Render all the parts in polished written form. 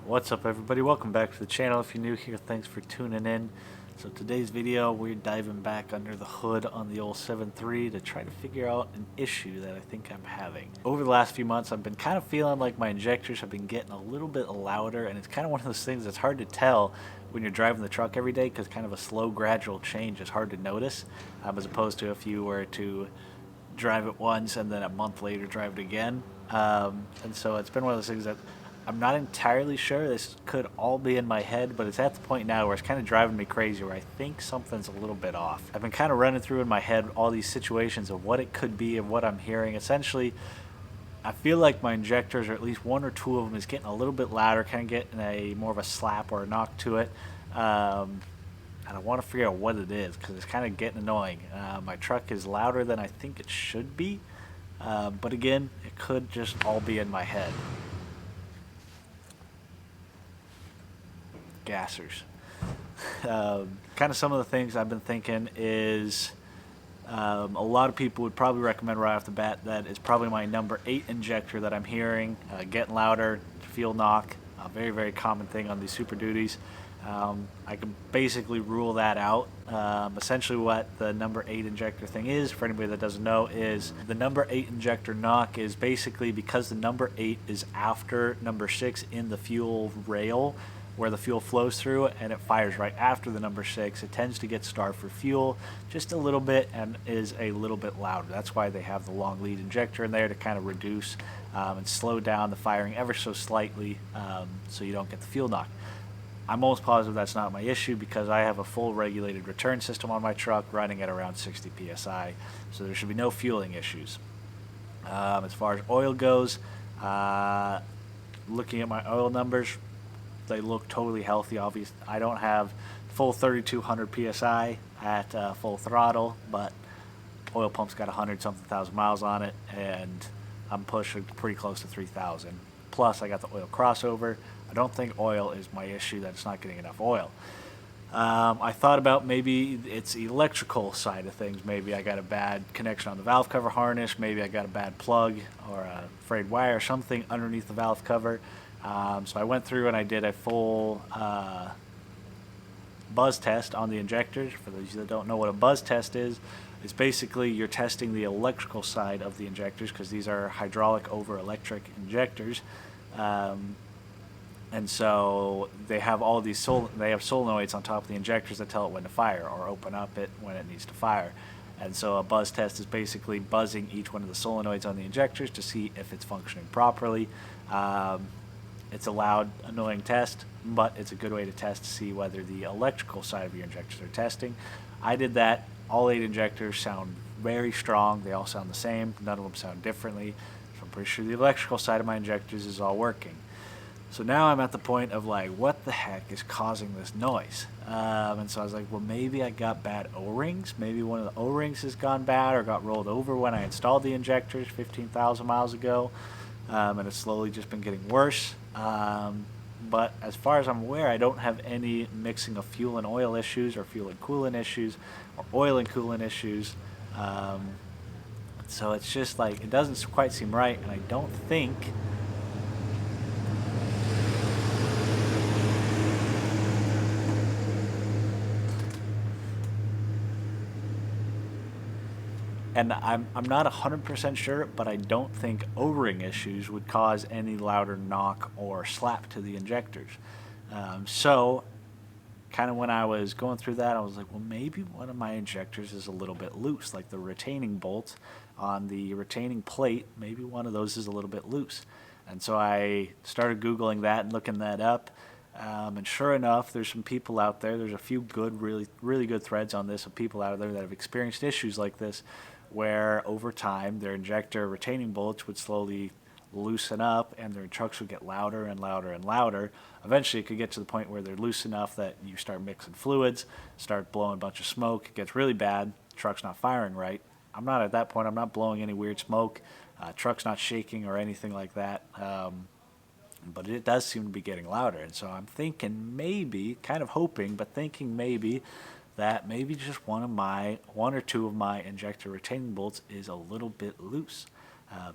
What's up, everybody? Welcome back to the channel. If you're new here, thanks for tuning in. So today's video, we're diving back under the hood on the old 7.3 to try to figure out an issue that I think I'm having. Over the last few months, I've been kind of feeling like my injectors have been getting a little bit louder, and it's kind of one of those things that's hard to tell when you're driving the truck every day, because kind of a slow, gradual change is hard to notice, as opposed to if you were to drive it once and then a month later drive it again. And so it's been one of those things that I'm not entirely sure. This could all be in my head, but it's at the point now where it's kind of driving me crazy, where I think something's a little bit off. I've been kind of running through in my head all these situations of what it could be and what I'm hearing. Essentially, I feel like my injectors, or at least one or two of them, is getting a little bit louder, kind of getting a more of a slap or a knock to it. And I want to figure out what it is, because it's kind of getting annoying. My truck is louder than I think it should be, but again, it could just all be in my head. Gassers. Kind of some of the things I've been thinking is a lot of people would probably recommend right off the bat that it's probably my number 8 injector that I'm hearing getting louder, fuel knock, a very, very common thing on these Super Duties. I can basically rule that out. Essentially what the number 8 injector thing is, for anybody that doesn't know, is the number 8 injector knock is basically because the number 8 is after number 6 in the fuel rail, where the fuel flows through, and it fires right after the number 6. It tends to get starved for fuel just a little bit and is a little bit louder. That's why they have the long lead injector in there, to kind of reduce and slow down the firing ever so slightly, so you don't get the fuel knock. I'm almost positive that's not my issue, because I have a full regulated return system on my truck running at around 60 psi, so there should be no fueling issues. As far as oil goes, looking at my oil numbers, they look totally healthy. Obviously, I don't have full 3,200 psi at full throttle, but oil pump's got 100-something thousand miles on it, and I'm pushing pretty close to 3,000. Plus, I got the oil crossover. I don't think oil is my issue, that it's not getting enough oil. I thought about maybe it's the electrical side of things. Maybe I got a bad connection on the valve cover harness. Maybe I got a bad plug or a frayed wire or something underneath the valve cover. So I went through and I did a full buzz test on the injectors. For those of you that don't know what a buzz test is, it's basically you're testing the electrical side of the injectors, because these are hydraulic over electric injectors. And so they have all these solenoids on top of the injectors that tell it when to fire or open up it when it needs to fire. And so a buzz test is basically buzzing each one of the solenoids on the injectors to see if it's functioning properly. It's a loud, annoying test, but it's a good way to test to see whether the electrical side of your injectors are testing. I did that. All 8 injectors sound very strong. They all sound the same. None of them sound differently. So I'm pretty sure the electrical side of my injectors is all working. So now I'm at the point of like, what the heck is causing this noise? And so I was like, well, maybe I got bad O-rings. Maybe one of the O-rings has gone bad or got rolled over when I installed the injectors 15,000 miles ago. And it's slowly just been getting worse. But as far as I'm aware, I don't have any mixing of fuel and oil issues, or fuel and coolant issues, or oil and coolant issues. So it's just like, it doesn't quite seem right, and I don't think and I'm not 100% sure, but I don't think O-ring issues would cause any louder knock or slap to the injectors. So kind of when I was going through that, I was like, well, maybe one of my injectors is a little bit loose, like the retaining bolt on the retaining plate. Maybe one of those is a little bit loose. And so I started Googling that and looking that up. And sure enough, there's some people out there. There's a few good, really good threads on this of people out there that have experienced issues like this, where over time their injector retaining bolts would slowly loosen up and their trucks would get louder and louder and louder. Eventually it could get to the point where they're loose enough that you start mixing fluids, start blowing a bunch of smoke. It gets really bad. Truck's not firing right. I'm not at that point. I'm not blowing any weird smoke. Truck's not shaking or anything like that. But it does seem to be getting louder. And so I'm thinking maybe, kind of hoping, but thinking maybe that maybe just one or two of my injector retaining bolts is a little bit loose.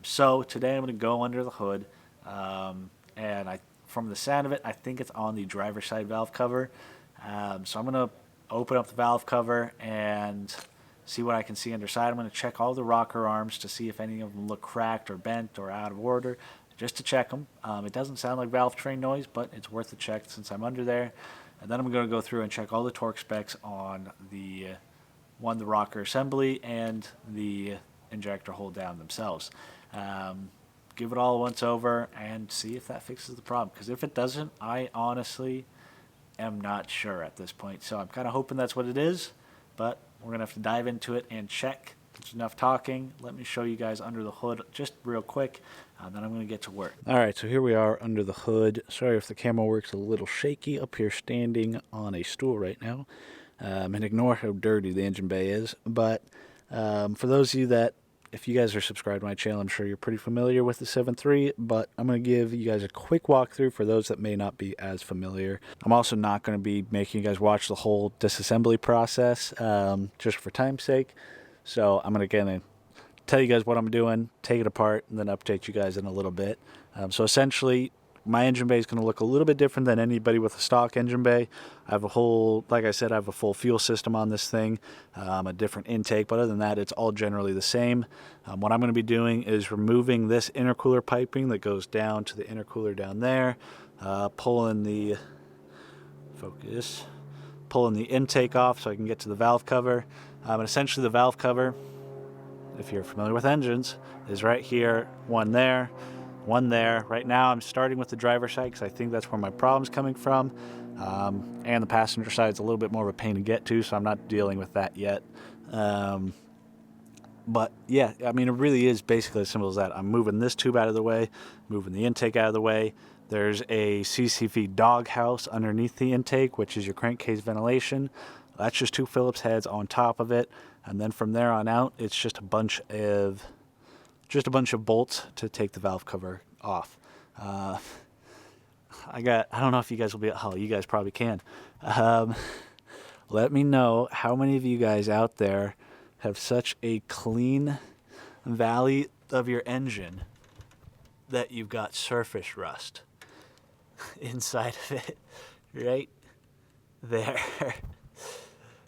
So today I'm going to go under the hood, and I from the sound of it, I think it's on the driver's side valve cover. So I'm going to open up the valve cover and see what I can see underside. I'm going to check all the rocker arms to see if any of them look cracked or bent or out of order, just to check them. It doesn't sound like valve train noise, but it's worth a check since I'm under there. And then I'm going to go through and check all the torque specs on the rocker assembly and the injector hold down themselves. Give it all a once over and see if that fixes the problem, because if it doesn't, I honestly am not sure at this point. So I'm kind of hoping that's what it is, but we're gonna have to dive into it and check. There's enough talking. Let me show you guys under the hood just real quick, then I'm gonna get to work. All right, so here we are under the hood. Sorry if the camera works a little shaky up here standing on a stool right now, and ignore how dirty the engine bay is. But for those of you that, if you guys are subscribed to my channel, I'm sure you're pretty familiar with the 7.3, but I'm going to give you guys a quick walkthrough for those that may not be as familiar. I'm also not going to be making you guys watch the whole disassembly process, just for time's sake. So I'm going to tell you guys what I'm doing, take it apart, and then update you guys in a little bit. So essentially, my engine bay is going to look a little bit different than anybody with a stock engine bay. I have a whole, like I said, I have a full fuel system on this thing, a different intake, but other than that, it's all generally the same. What I'm going to be doing is removing this intercooler piping that goes down to the intercooler down there, pulling the intake off so I can get to the valve cover. And essentially the valve cover, if you're familiar with engines, is right here, one there, one there. Right now I'm starting with the driver's side because I think that's where my problem's coming from, and the passenger side is a little bit more of a pain to get to, so I'm not dealing with that yet. But yeah, I mean, it really is basically as simple as that. I'm moving this tube out of the way, moving the intake out of the way. There's a CCV doghouse underneath the intake, which is your crankcase ventilation. That's just 2 Phillips heads on top of it, and then from there on out it's just a bunch of bolts to take the valve cover off. I don't know if you guys will be, oh, you guys probably can. Let me know how many of you guys out there have such a clean valley of your engine that you've got surface rust inside of it, right there.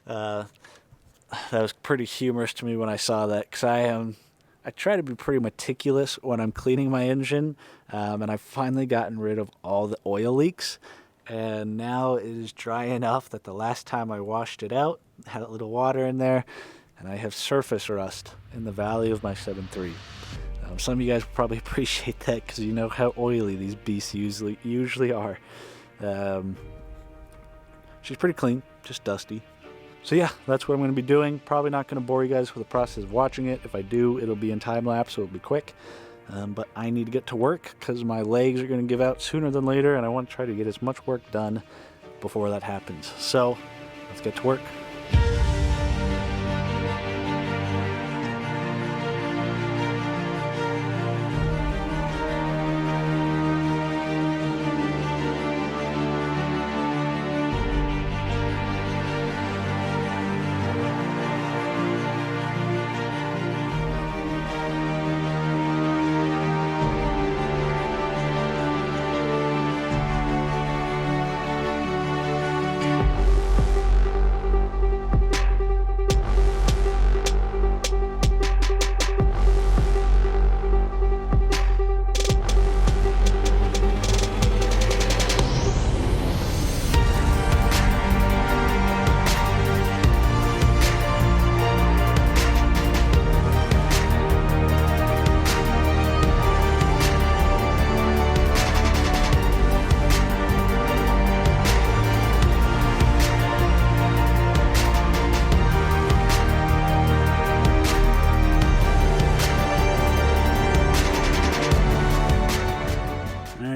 That was pretty humorous to me when I saw that, because I try to be pretty meticulous when I'm cleaning my engine, and I've finally gotten rid of all the oil leaks, and now it is dry enough that the last time I washed it out, had a little water in there, and I have surface rust in the valley of my 7.3. Some of you guys will probably appreciate that because you know how oily these beasts usually are. She's pretty clean, just dusty. So yeah, that's what I'm going to be doing. Probably not going to bore you guys with the process of watching it. If I do, it'll be in time lapse, so it'll be quick. But I need to get to work because my legs are going to give out sooner than later, and I want to try to get as much work done before that happens. So let's get to work.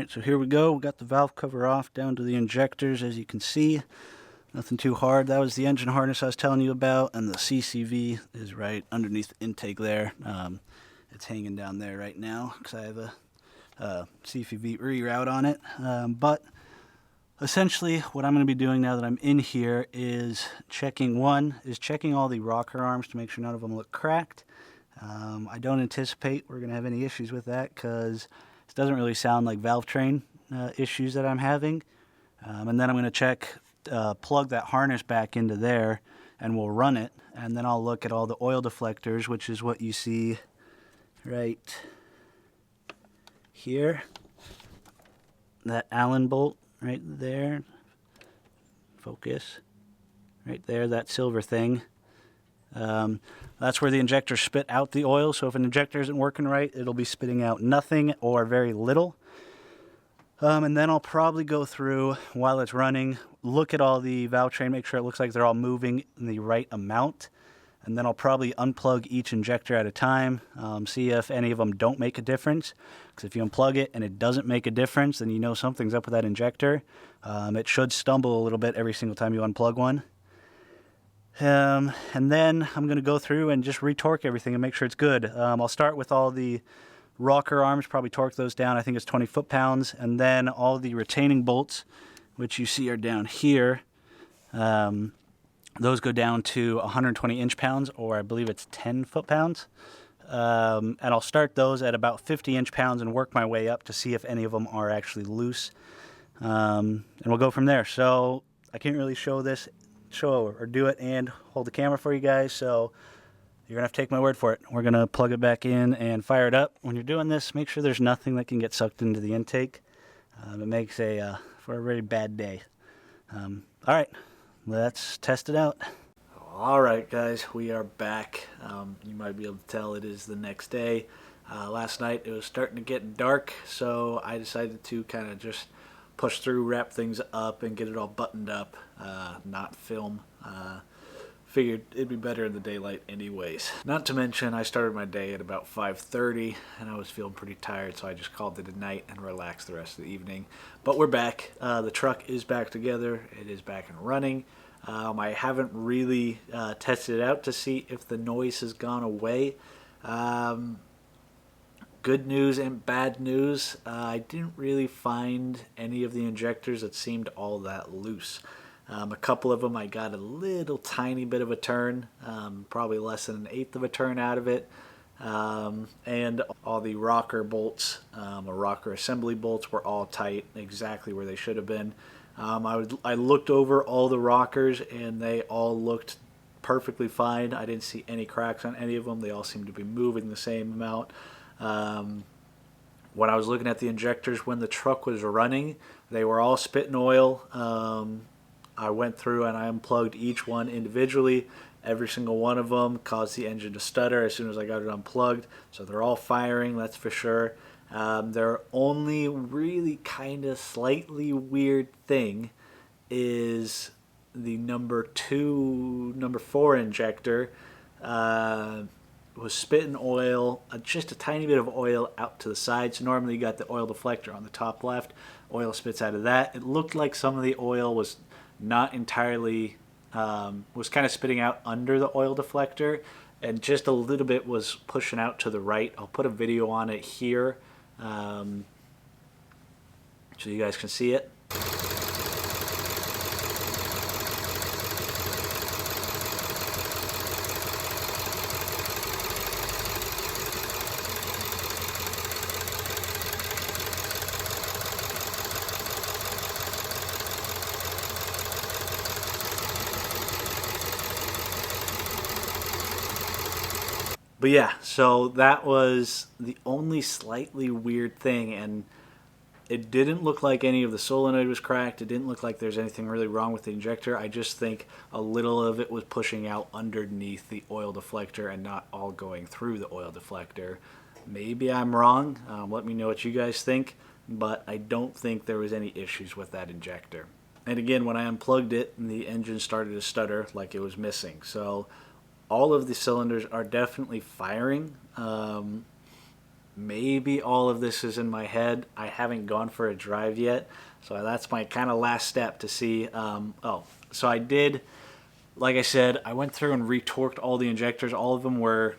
So here we go. We got the valve cover off down to the injectors, as you can see. Nothing too hard. That was the engine harness I was telling you about, and the CCV is right underneath the intake there. It's hanging down there right now because I have a CCV reroute on it. But essentially what I'm going to be doing now that I'm in here is checking all the rocker arms to make sure none of them look cracked. I don't anticipate we're going to have any issues with that because it doesn't really sound like valve train issues that I'm having. And then I'm going to plug that harness back into there, and we'll run it. And then I'll look at all the oil deflectors, which is what you see right here. That Allen bolt right there. Focus. Right there, that silver thing. That's where the injector spit out the oil. So if an injector isn't working right, it'll be spitting out nothing or very little. And then I'll probably go through while it's running, look at all the valve train, make sure it looks like they're all moving in the right amount. And then I'll probably unplug each injector at a time, see if any of them don't make a difference. Because if you unplug it and it doesn't make a difference, then you know something's up with that injector. It should stumble a little bit every single time you unplug one. And then I'm going to go through and just retorque everything and make sure it's good. I'll start with all the rocker arms, probably torque those down. I think it's 20 foot-pounds. And then all the retaining bolts, which you see are down here, those go down to 120 inch-pounds, or I believe it's 10 foot-pounds. And I'll start those at about 50 inch-pounds and work my way up to see if any of them are actually loose. And we'll go from there. So I can't really show or do it and hold the camera for you guys, so you're gonna have to take my word for it. We're gonna plug it back in and fire it up. When you're doing this, make sure there's nothing that can get sucked into the intake. It makes for a very bad day. All right, let's test it out. All right, guys, we are back. You might be able to tell it is the next day. Last night it was starting to get dark, so I decided to kind of just push through, wrap things up, and get it all buttoned up, not film. Figured it'd be better in the daylight anyways. Not to mention, I started my day at about 5:30, and I was feeling pretty tired, so I just called it a night and relaxed the rest of the evening. But we're back. The truck is back together. It is back and running. I haven't really tested it out to see if the noise has gone away. Good news and bad news. I didn't really find any of the injectors that seemed all that loose. A couple of them I got a little tiny bit of a turn, probably less than an eighth of a turn out of it. And all the rocker bolts, or rocker assembly bolts, were all tight, exactly where they should have been. I looked over all the rockers and they all looked perfectly fine. I didn't see any cracks on any of them. They all seemed to be moving the same amount. When I was looking at the injectors when the truck was running, they were all spitting oil. I went through and I unplugged each one individually. Every single one of them caused the engine to stutter as soon as I got it unplugged. So they're all firing, that's for sure. Their only really kind of slightly weird thing is the number 4 injector was spitting oil, just a tiny bit of oil out to the side. So normally you got the oil deflector on the top left. Oil spits out of that. It looked like some of the oil was not entirely, was kind of spitting out under the oil deflector, and just a little bit was pushing out to the right. I'll put a video on it here so you guys can see it. But yeah, so that was the only slightly weird thing, and it didn't look like any of the solenoid was cracked. It didn't look like there's anything really wrong with the injector. I just think a little of it was pushing out underneath the oil deflector and not all going through the oil deflector. Maybe I'm wrong. Let me know what you guys think, but I don't think there was any issues with that injector. And again, when I unplugged it, the engine started to stutter like it was missing. So all of the cylinders are definitely firing. Maybe all of this is in my head. I haven't gone for a drive yet, so that's my kind of last step to see. So I did, like I said, I went through and retorqued all the injectors. All of them were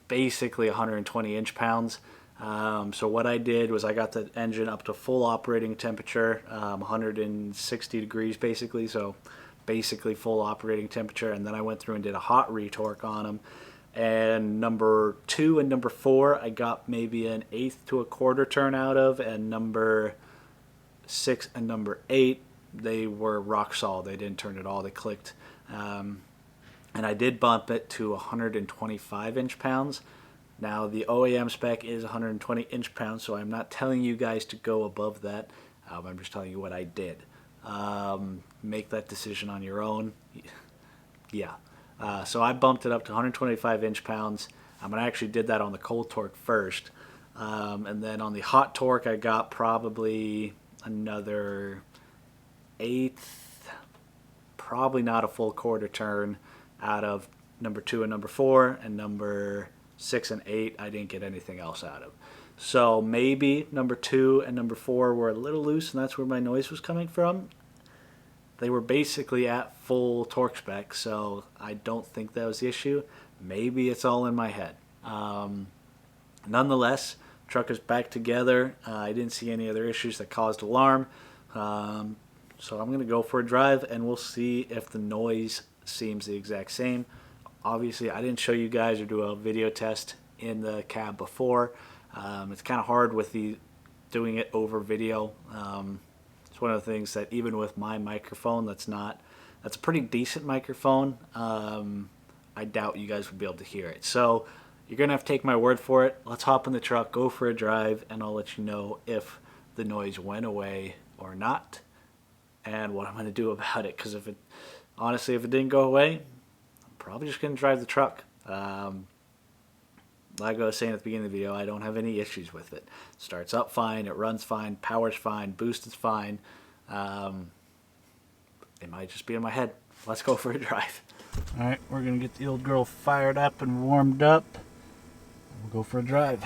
basically 120 inch-pounds. So what I did was I got the engine up to full operating temperature, 160 degrees basically, so basically full operating temperature, and then I went through and did a hot retorque on them. And number 2 and number 4 I got maybe an eighth to a quarter turn out of, and number 6 and number 8, they were rock solid. They didn't turn at all. They clicked. And I did bump it to 125 inch-pounds. Now, the OEM spec is 120 inch-pounds, so I'm not telling you guys to go above that. I'm just telling you what I did. Make that decision on your own. Yeah. So I bumped it up to 125 inch-pounds. I actually did that on the cold torque first. And then on the hot torque, I got probably another 1/8, probably not a full quarter turn out of number 2 and number 4, and number 6 and 8 I didn't get anything else out of. So maybe number 2 and number 4 were a little loose, and that's where my noise was coming from. They were basically at full torque spec, so I don't think that was the issue. Maybe it's all in my head. Nonetheless, truck is back together. I didn't see any other issues that caused alarm. So I'm going to go for a drive, and we'll see if the noise seems the exact same. Obviously, I didn't show you guys or do a video test in the cab before. It's kind of hard with doing it over video. It's one of the things that even with my microphone, that's a pretty decent microphone. I doubt you guys would be able to hear it. So you're going to have to take my word for it. Let's hop in the truck, go for a drive, and I'll let you know if the noise went away or not, and what I'm going to do about it. Because honestly, if it didn't go away, I'm probably just going to drive the truck. Like I was saying at the beginning of the video, I don't have any issues with it. Starts up fine, it runs fine, power's fine, boost is fine. It might just be in my head. Let's go for a drive. All right, we're going to get the old girl fired up and warmed up. We'll go for a drive.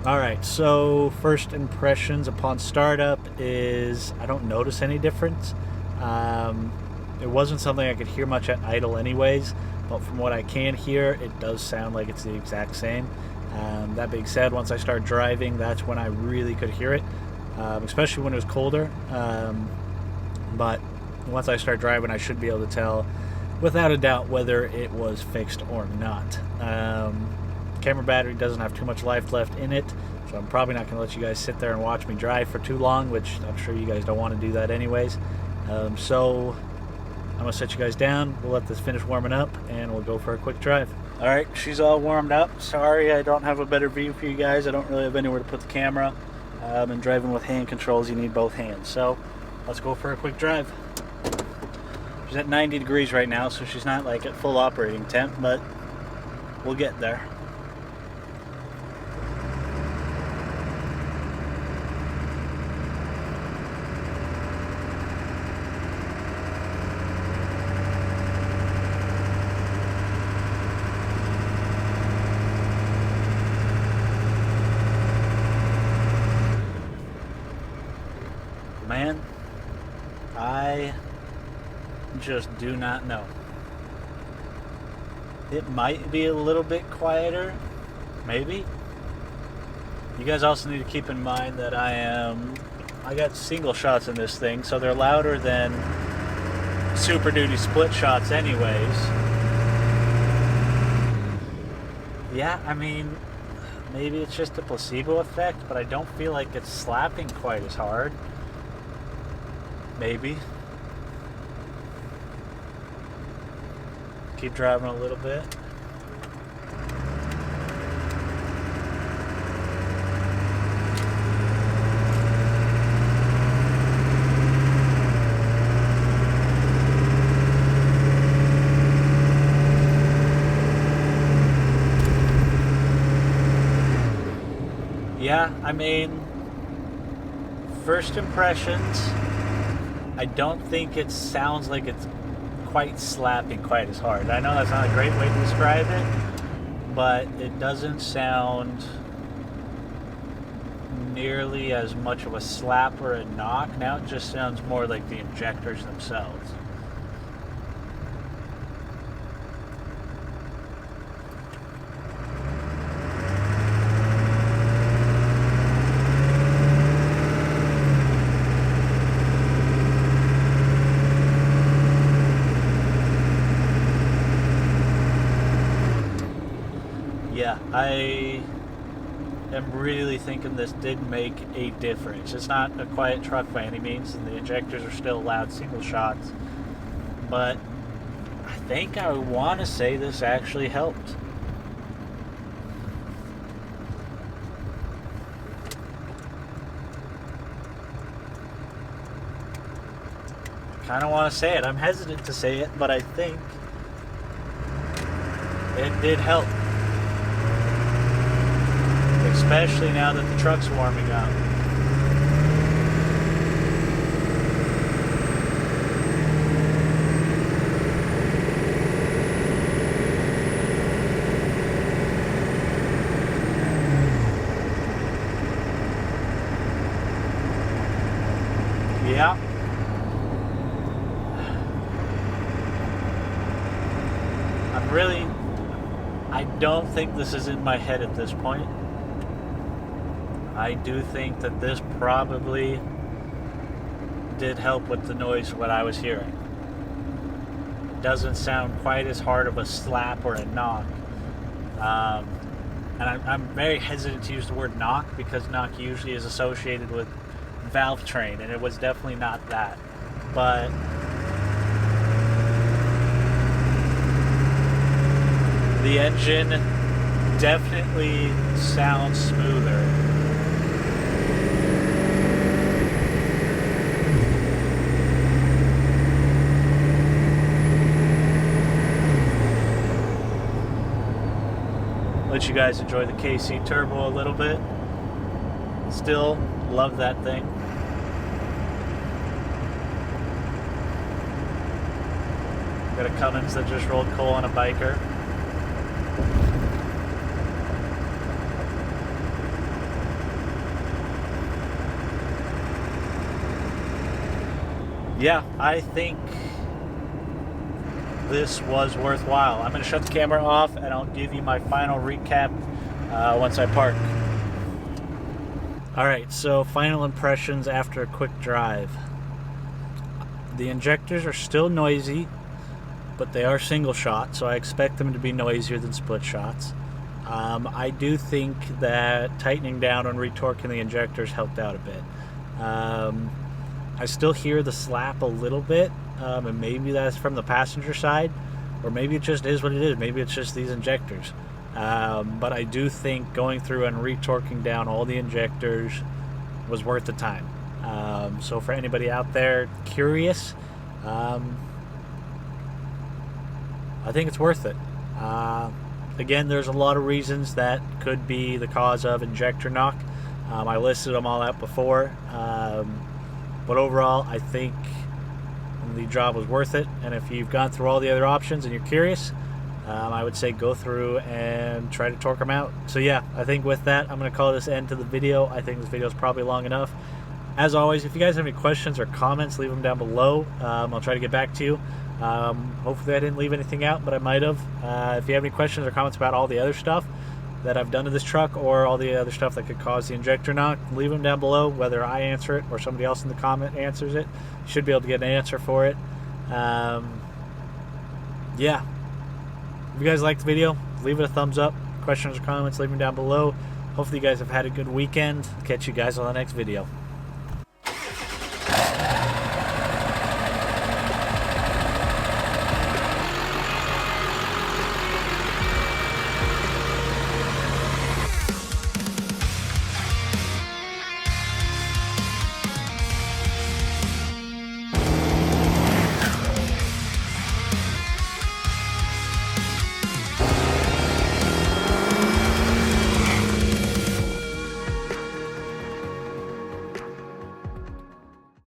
Alright, so first impressions upon startup is I don't notice any difference. It wasn't something I could hear much at idle anyways, but from what I can hear, it does sound like it's the exact same. That being said, once I start driving, that's when I really could hear it, especially when it was colder. But once I start driving, I should be able to tell without a doubt whether it was fixed or not. Camera battery doesn't have too much life left in it, so I'm probably not going to let you guys sit there and watch me drive for too long, which I'm sure you guys don't want to do that anyways. So I'm going to set you guys down, we'll let this finish warming up, and we'll go for a quick drive. Alright, she's all warmed up. Sorry I don't have a better view for you guys. I don't really have anywhere to put the camera. And driving with hand controls, you need both hands. So let's go for a quick drive. She's at 90 degrees right now, so she's not like at full operating temp, but we'll get there. Man, I just do not know. It might be a little bit quieter, maybe. You guys also need to keep in mind that I got single shots in this thing, so they're louder than Super Duty split shots anyways. Yeah, I mean, maybe it's just a placebo effect, but I don't feel like it's slapping quite as hard. Maybe. Keep driving a little bit. Yeah, I mean, first impressions, I don't think it sounds like it's quite slapping quite as hard. I know that's not a great way to describe it, but it doesn't sound nearly as much of a slap or a knock. Now it just sounds more like the injectors themselves. I am really thinking this did make a difference. It's not a quiet truck by any means, and the injectors are still loud single shots, but I think I want to say this actually helped. Kind of want to say it. I'm hesitant to say it, but I think it did help. Especially now that the truck's warming up. Yeah. I don't think this is in my head at this point. I do think that this probably did help with the noise what I was hearing. It doesn't sound quite as hard of a slap or a knock. And I'm very hesitant to use the word knock because knock usually is associated with valve train, and it was definitely not that. But the engine definitely sounds smoother. Let you guys enjoy the KC Turbo a little bit. Still love that thing. Got a Cummins that just rolled coal on a biker. Yeah, I think this was worthwhile. I'm going to shut the camera off and I'll give you my final recap once I park. Alright, so final impressions after a quick drive. The injectors are still noisy, but they are single shot, so I expect them to be noisier than split shots. I do think that tightening down on retorquing the injectors helped out a bit. I still hear the slap a little bit, and maybe that's from the passenger side, or maybe it just is what it is. Maybe it's just these injectors. But I do think going through and retorquing down all the injectors was worth the time. So for anybody out there curious, I think it's worth it. Again, there's a lot of reasons that could be the cause of injector knock. I listed them all out before. But overall, I think the job was worth it. And if you've gone through all the other options and you're curious, I would say go through and try to torque them out. So yeah, I think with that, I'm going to call this end to the video. I think this video is probably long enough. As always, if you guys have any questions or comments, leave them down below. I'll try to get back to you. Hopefully I didn't leave anything out, but I might have. If you have any questions or comments about all the other stuff that I've done to this truck or all the other stuff that could cause the injector knock, leave them down below, whether I answer it or somebody else in the comment answers it. You should be able to get an answer for it. Yeah. If you guys liked the video, leave it a thumbs up. Questions or comments, leave them down below. Hopefully you guys have had a good weekend. Catch you guys on the next video.